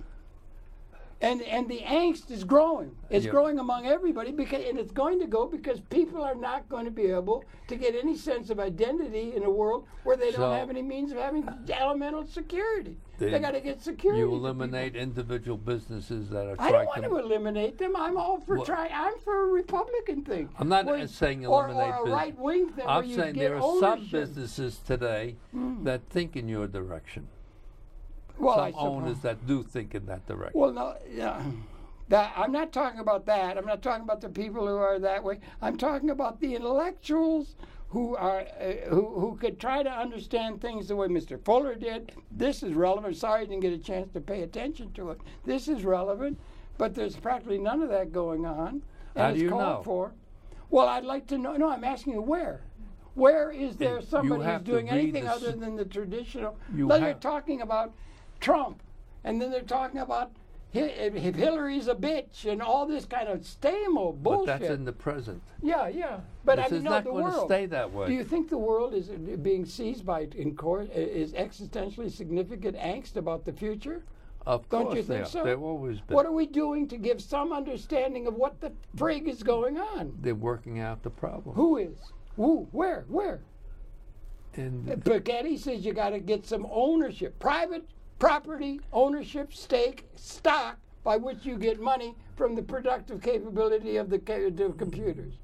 And the angst is growing. It's growing among everybody, and it's going to go because people are not going to be able to get any sense of identity in a world where they don't have any means of having elemental security. They got to get security. You eliminate individual businesses that are. I don't want to eliminate them. I'm all for I'm for a Republican thing. I'm not saying eliminate or a right wing thing. I'm where saying you there get are some ownership. businesses today that think in your direction. Well, some owners that do think in that direction. Well, no, I'm not talking about that. I'm not talking about the people who are that way. I'm talking about the intellectuals who are who could try to understand things the way Mr. Fuller did. This is relevant. Sorry, I didn't get a chance to pay attention to it. This is relevant, but there's practically none of that going on. And How it's do you called know? For. Well, I'd like to know. No, I'm asking you where. Where is there somebody who's doing anything other than the traditional? They're talking about Trump, and then they're talking about if Hillary's a bitch and all this kind of same old bullshit. But that's in the present. Yeah. But this I mean, is not the going world. to stay that way. Do you think the world is being seized by is existentially significant angst about the future? Of course, don't you think so? They've always been. What are we doing to give some understanding of what the frig is going on? They're working out the problem. Who is? Who? Where? And Piketty says you got to get some ownership, private property ownership, stake, stock, by which you get money from the productive capability of the computers.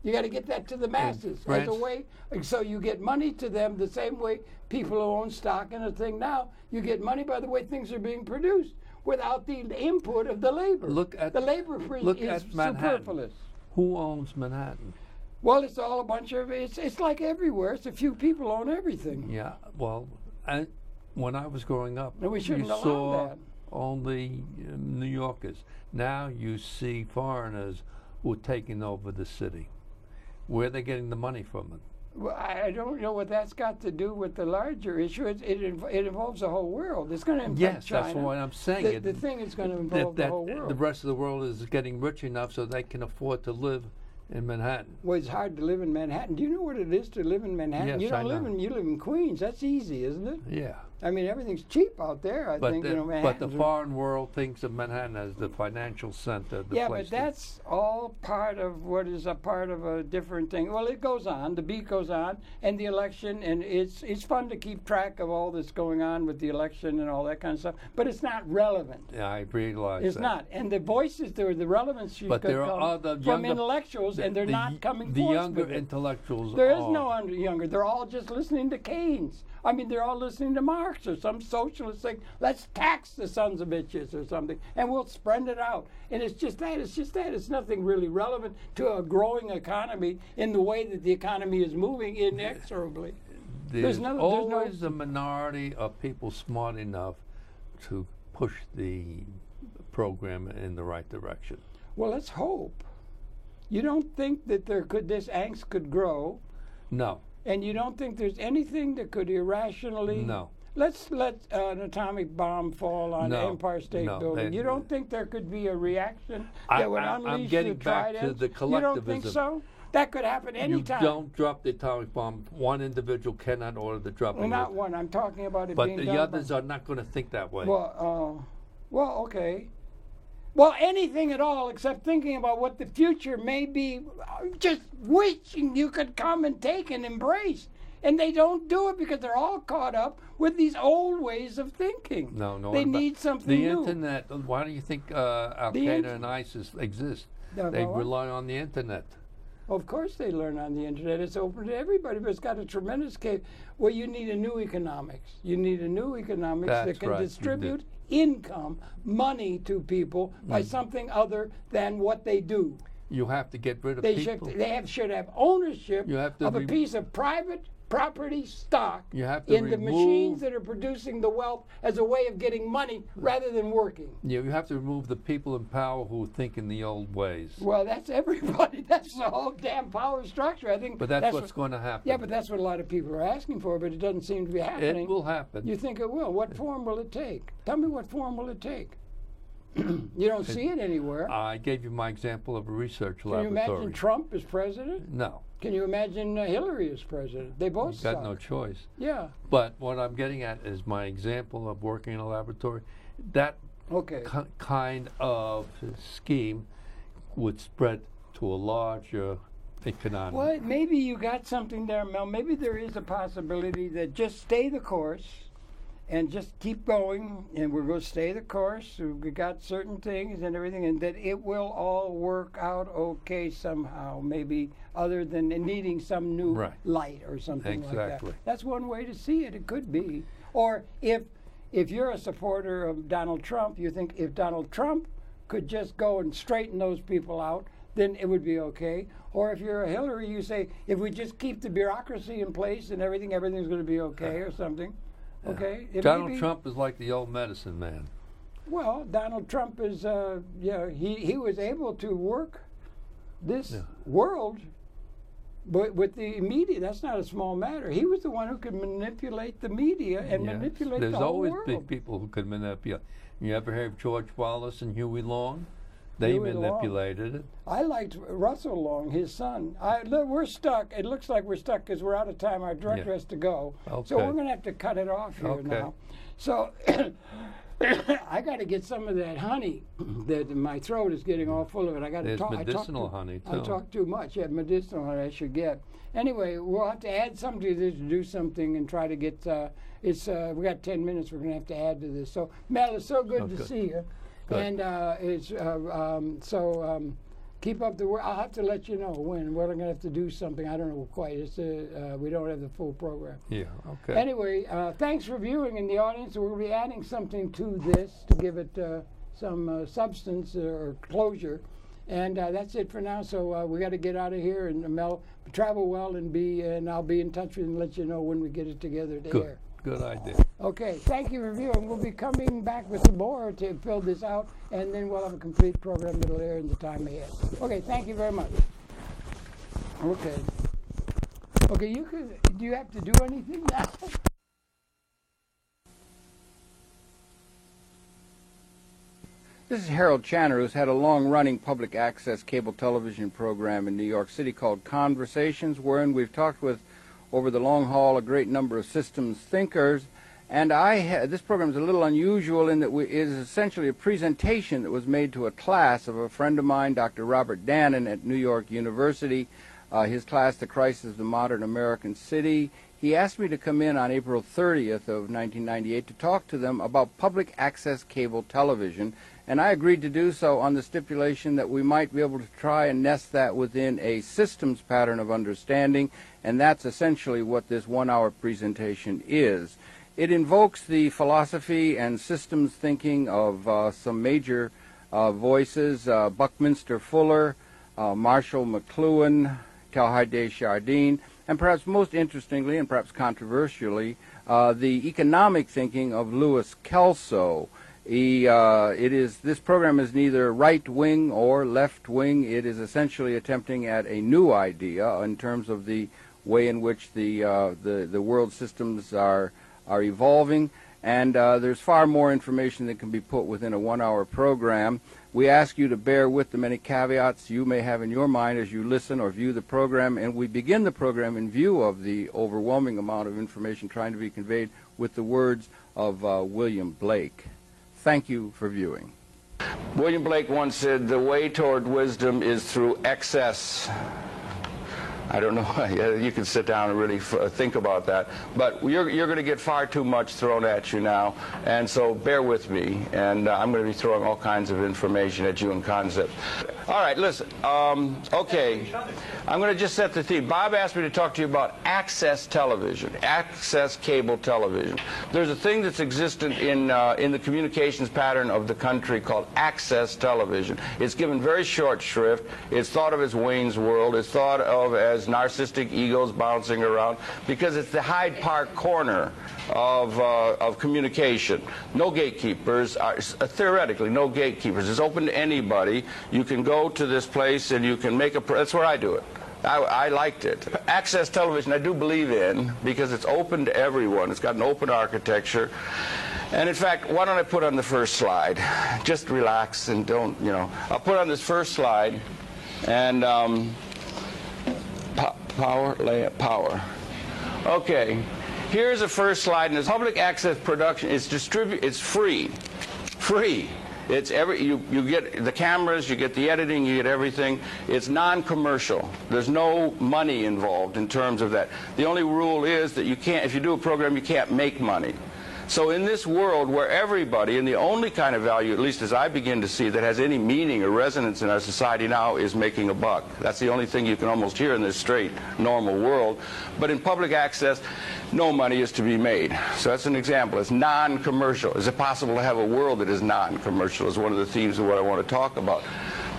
You got to get that to the masses as a way, so you get money to them the same way people who own stock in a thing now. You get money by the way things are being produced without the input of the labor. The labor is superfluous. Who owns Manhattan? Well, it's all a bunch of it's like everywhere. It's a few people own everything. Yeah. Well, when I was growing up, we shouldn't you allow saw that. only New Yorkers. Now you see foreigners who are taking over the city. Where are they getting the money from? Well, I don't know what that's got to do with the larger issue. It involves the whole world. It's going to involve China. That's what I'm saying. The thing is going to involve the whole world. The rest of the world is getting rich enough so they can afford to live in Manhattan. Well, it's hard to live in Manhattan. Do you know what it is to live in Manhattan? Yes, you don't I know. You live in Queens. That's easy, isn't it? Yeah. I mean, everything's cheap out there. I think but the foreign world thinks of Manhattan as the financial center. But that's all part of what is a part of a different thing. Well, it goes on. The beat goes on, and the election, and it's fun to keep track of all that's going on with the election and all that kind of stuff. But it's not relevant. Yeah, I realize it's not. And the voices, the relevance should come from intellectuals, and they're not coming forth. The younger intellectuals. There is no younger. They're all just listening to Keynes. I mean, they're all listening to Marx or some socialist saying, let's tax the sons of bitches or something, and we'll spread it out. And it's just that. It's nothing really relevant to a growing economy in the way that the economy is moving inexorably. There's always a minority of people smart enough to push the program in the right direction. Well, let's hope. You don't think that this angst could grow? No. And you don't think there's anything that could irrationally let's let an atomic bomb fall on No, Empire State no, Building. they- You don't think there could be a reaction I- that would I'm unleash getting the back to tridents? the You don't think collectivism. so? That could happen anytime. You don't drop the atomic bomb. One individual cannot order the dropping. Well, not of it. one. I'm talking about it But being the done others by, are not going to think that way. well, okay. Well, anything at all except thinking about what the future may be, just wishing you could come and take and embrace. And they don't do it because they're all caught up with these old ways of thinking. No. They what about need something the new. internet. Why do you think Al Qaeda and ISIS exist? They Well, rely on the internet. of course they learn on the internet. It's open to everybody, but it's got a tremendous case. Well, you need a new economics. You need a new economics That's that can right, you do. distribute income, money to people by something other than what they do. You have to get rid of They people. should have ownership You have to of a piece of private property stock You have to in the machines that are producing the wealth as a way of getting money rather than working. You have to remove the people in power who think in the old ways. Well, that's everybody. That's the whole damn power structure. I think. But that's what's going to happen. Yeah, but that's what a lot of people are asking for. But it doesn't seem to be happening. It will happen. You think it will? What form will it take? Tell me what form will it take? You don't see it anywhere. I gave you my example of a research Can you laboratory. imagine Trump as president? No, Can you imagine Hillary as president? They both you've got suck. no choice. Yeah. But what I'm getting at is my example of working in a laboratory. That Okay. kind of scheme would spread to a larger economy. Well, maybe you got something there, Mel. Maybe there is a possibility that just stay the course and just keep going, and we're going to stay the course. We got certain things and everything, and that it will all work out okay somehow, maybe other than needing some new Right. light or something like that. Exactly. That's one way to see it. It could be. Or if you're a supporter of Donald Trump, you think if Donald Trump could just go and straighten those people out, then it would be okay. Or if you're a Hillary, you say, if we just keep the bureaucracy in place and everything's going to be okay or something. Okay? It may Donald be- Trump is like the old medicine man. Well, Donald Trump is, he was able to work this world, but with the media, that's not a small matter. He was the one who could manipulate the media and Yes. manipulate There's the whole always world. been people who could manipulate. You ever hear of George Wallace and Huey Long? They Huey Long. manipulated it. I liked Russell Long, his son. Look, we're stuck. It looks like we're stuck because we're out of time. Our director Yeah. has to go. So Okay. we're going to have to cut it off here Okay. now. So I got to get some of that honey. That my throat is getting all full of it. I got to There's talk. medicinal honey, I too. talk too much. Yeah, medicinal honey I should get. Anyway, we'll have to add something to this to do something and try to get. We got 10 minutes. We're going to have to add to this. So Mel, it's so good to Okay. see you. Good. And keep up the work. I'll have to let you know when. We're going to have to do something. I don't know quite. We don't have the full program. Yeah, okay. Anyway, thanks for viewing in the audience. We'll be adding something to this to give it some substance or closure. And that's it for now. So we got to get out of here. And Mel, travel well and I'll be in touch with you and let you know when we get it together to Good. air. Good idea. Okay, thank you for viewing. We'll be coming back with some more to fill this out, and then we'll have a complete program that'll air in the time ahead. Okay, thank you very much. Okay. Okay, do you have to do anything now? This is Harold Channer, who's had a long-running public access cable television program in New York City called Conversations, wherein we've talked with, over the long haul, a great number of systems thinkers. And this program is a little unusual in that it is essentially a presentation that was made to a class of a friend of mine, Dr. Robert Dannon at New York University. His class, The Crisis of the Modern American City. He asked me to come in on April 30th of 1998 to talk to them about public access cable television. And I agreed to do so on the stipulation that we might be able to try and nest that within a systems pattern of understanding, and that's essentially what this one-hour presentation is. It invokes the philosophy and systems thinking of some major voices, Buckminster Fuller, Marshall McLuhan, Teilhard Chardin, and perhaps most interestingly and perhaps controversially, the economic thinking of Louis Kelso. This program is neither right-wing or left-wing. It is essentially attempting at a new idea in terms of the way in which the world systems are are evolving, and there's far more information that can be put within a 1-hour program. We ask you to bear with the many caveats you may have in your mind as you listen or view the program, and we begin the program in view of the overwhelming amount of information trying to be conveyed with the words of William Blake. Thank you for viewing. William Blake once said, "The way toward wisdom is through excess." I don't know. You can sit down and really think about that. But you're going to get far too much thrown at you now, and so bear with me. And I'm going to be throwing all kinds of information at you in concept. All right, listen. Okay. I'm going to just set the theme. Bob asked me to talk to you about access television, access cable television. There's a thing that's existent in the communications pattern of the country called access television. It's given very short shrift. It's thought of as Wayne's World. It's thought of as narcissistic egos bouncing around because it's the Hyde Park corner of communication. No gatekeepers, theoretically no gatekeepers. It's open to anybody. You can go to this place and you can make that's where I do it. I liked it. Access television I do believe in because it's open to everyone. It's got an open architecture. And in fact, why don't I put on the first slide? Just relax and don't, I'll put on this first slide and power. Okay, here's the first slide, and it's public access production. It's it's free. It's you get the cameras, you get the editing, you get everything. It's non-commercial. There's no money involved in terms of that. The only rule is that you can't, if you do a program, you can't make money. So in this world where everybody, and the only kind of value, at least as I begin to see, that has any meaning or resonance in our society now is making a buck. That's the only thing you can almost hear in this straight, normal world. But in public access, no money is to be made. So that's an example. It's non-commercial. Is it possible to have a world that is non-commercial is one of the themes of what I want to talk about.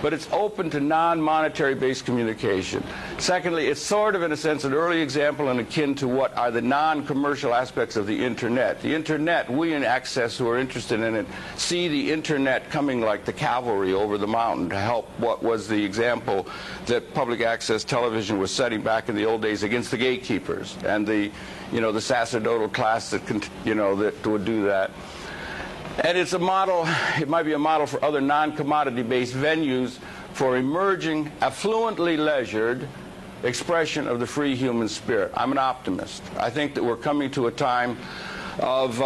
But it's open to non-monetary based communication. Secondly, it's sort of, in a sense, an early example and akin to what are the non-commercial aspects of the Internet. The Internet, we in Access who are interested in it, see the Internet coming like the cavalry over the mountain to help what was the example that public access television was setting back in the old days against the gatekeepers and the sacerdotal class that, that would do that. And it's a model, it might be a model for other non-commodity-based venues for emerging, affluently leisured expression of the free human spirit. I'm an optimist. I think that we're coming to a time of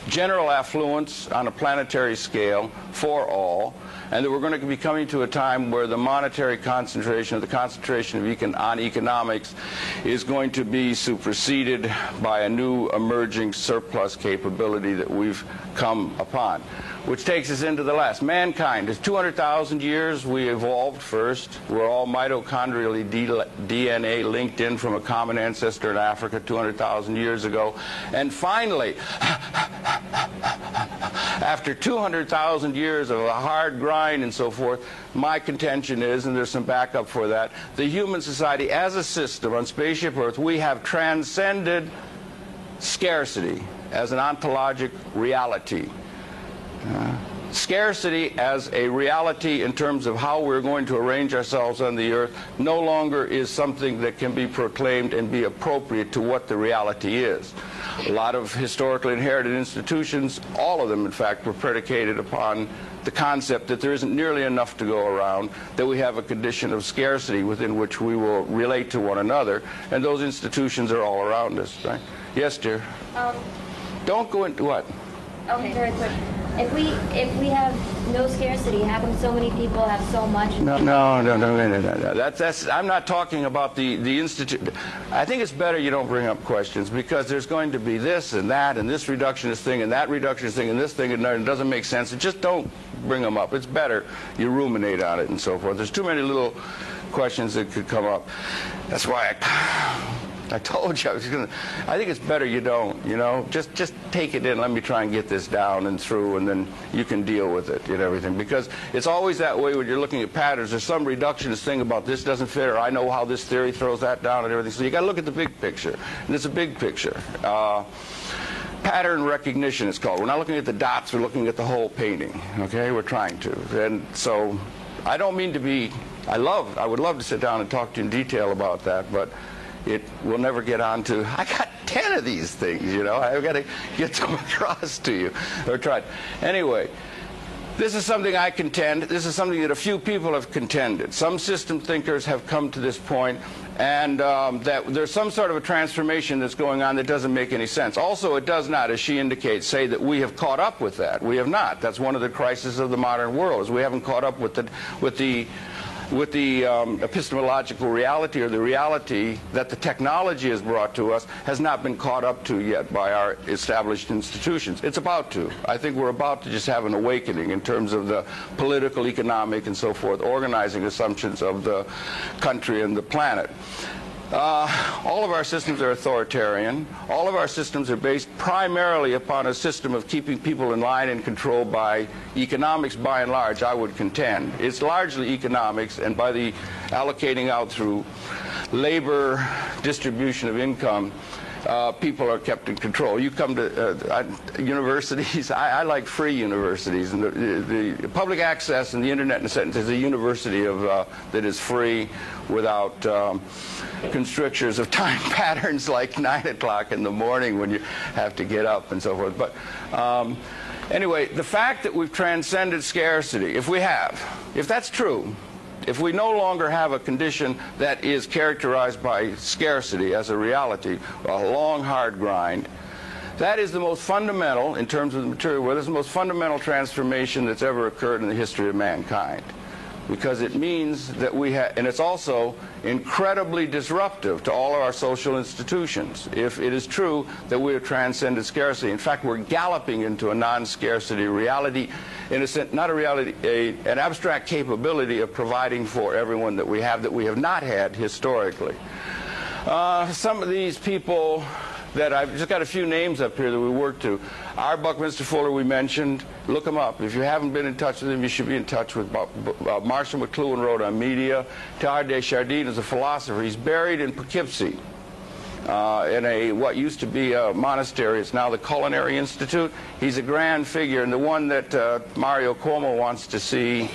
general affluence on a planetary scale for all, and that we're going to be coming to a time where the monetary concentration, or the concentration of on economics, is going to be superseded by a new emerging surplus capability that we've come upon. Which takes us into the last. Mankind is 200,000 years. We evolved first. We're all mitochondrially DNA linked in from a common ancestor in Africa 200,000 years ago. And finally, after 200,000 years of a hard grind and so forth, my contention is, and there's some backup for that, the human society as a system on spaceship Earth, we have transcended scarcity as an ontologic reality. Scarcity as a reality in terms of how we're going to arrange ourselves on the earth no longer is something that can be proclaimed and be appropriate to what the reality is. A lot of historically inherited institutions, all of them in fact, were predicated upon the concept that there isn't nearly enough to go around, that we have a condition of scarcity within which we will relate to one another, and those institutions are all around us, right? Yes, dear? Don't go into what? Okay, very quick. If we have no scarcity, how come so many people have so much? No. That's I'm not talking about the institute. I think it's better you don't bring up questions because there's going to be this and that and this reductionist thing and that reductionist thing and this thing and it doesn't make sense. Just don't bring them up. It's better you ruminate on it and so forth. There's too many little questions that could come up. That's why I told you I was going to. I think it's better you don't, just take it in. Let me try and get this down and through, and then you can deal with it and everything. Because it's always that way when you're looking at patterns. There's some reductionist thing about this doesn't fit, or I know how this theory throws that down and everything. So you got to look at the big picture, and it's a big picture. Pattern recognition it's called. We're not looking at the dots. We're looking at the whole painting. Okay, we're trying to. And so I don't mean to be. I would love to sit down and talk to you in detail about that, but it will never get on to, I got 10 of these things, you know, I've got to get them across to you, or try. Anyway, this is something I contend. This is something that a few people have contended. Some system thinkers have come to this point, and that there's some sort of a transformation that's going on that doesn't make any sense. Also, it does not, as she indicates, say that we have caught up with that. We have not. That's one of the crises of the modern world, is we haven't caught up with the epistemological reality, or the reality that the technology has brought to us, has not been caught up to yet by our established institutions. It's about to. I think we're about to just have an awakening in terms of the political, economic, and so forth, organizing assumptions of the country and the planet. All of our systems are authoritarian. All of our systems are based primarily upon a system of keeping people in line and controlled by economics, by and large, I would contend. It's largely economics, and by the allocating out through labor, distribution of income, people are kept in control. You come to universities, I like free universities, and the public access and the internet, in a sense, is a university of that is free, without constrictions of time patterns like 9 o'clock in the morning when you have to get up and so forth. But anyway, the fact that we've transcended scarcity, if that's true, if we no longer have a condition that is characterized by scarcity as a reality, a long, hard grind, that is the most fundamental, in terms of the material world, that's the most fundamental transformation that's ever occurred in the history of mankind. Because it means that we have, and it's also incredibly disruptive to all of our social institutions, if it is true that we have transcended scarcity. In fact, we're galloping into a non-scarcity reality, in a sense, not a reality, an abstract capability of providing for everyone that we have not had historically. Some of these people that I've just got a few names up here that we work to. R. Buckminster Fuller, we mentioned. Look him up. If you haven't been in touch with him, you should be in touch with Marshall McLuhan wrote on media. Teilhard de Chardin is a philosopher. He's buried in Poughkeepsie in what used to be a monastery. It's now the Culinary Institute. He's a grand figure, and the one that Mario Cuomo wants to see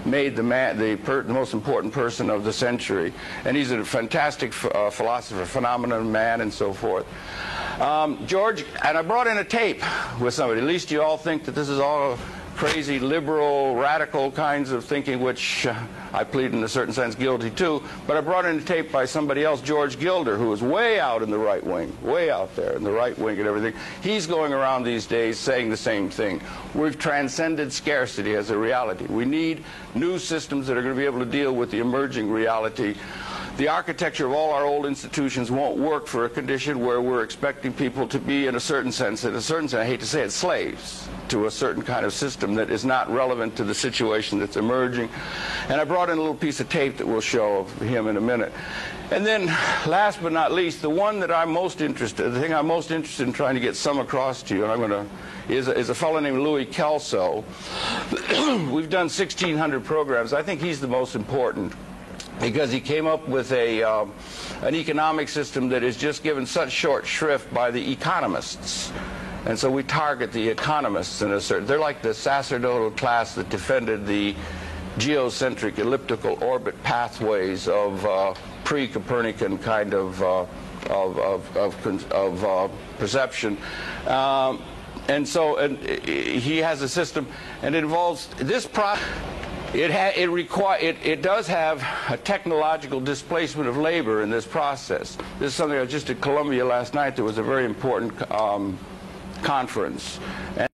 made the most important person of the century. And he's a fantastic philosopher, phenomenon man, and so forth. George, and I brought in a tape with somebody. At least you all think that this is all crazy, liberal, radical kinds of thinking, which I plead in a certain sense guilty too. But I brought in a tape by somebody else, George Gilder, who is way out in the right wing, way out there in the right wing and everything. He's going around these days saying the same thing. We've transcended scarcity as a reality. We need new systems that are going to be able to deal with the emerging reality. The architecture of all our old institutions won't work for a condition where we're expecting people to be, in a certain sense, I hate to say it, slaves to a certain kind of system that is not relevant to the situation that's emerging. And I brought in a little piece of tape that we'll show of him in a minute. And then, last but not least, the thing I'm most interested in trying to get some across to you, and is a fellow named Louis Kelso. We've done 1,600 programs. I think he's the most important, because he came up with an economic system that is just given such short shrift by the economists. And so we target the economists in a certain, they're like the sacerdotal class that defended the geocentric elliptical orbit pathways of pre-Copernican kind of perception. And he has a system, and it involves this process. It does have a technological displacement of labor in this process. This is something I was just at Columbia last night. There was a very important conference.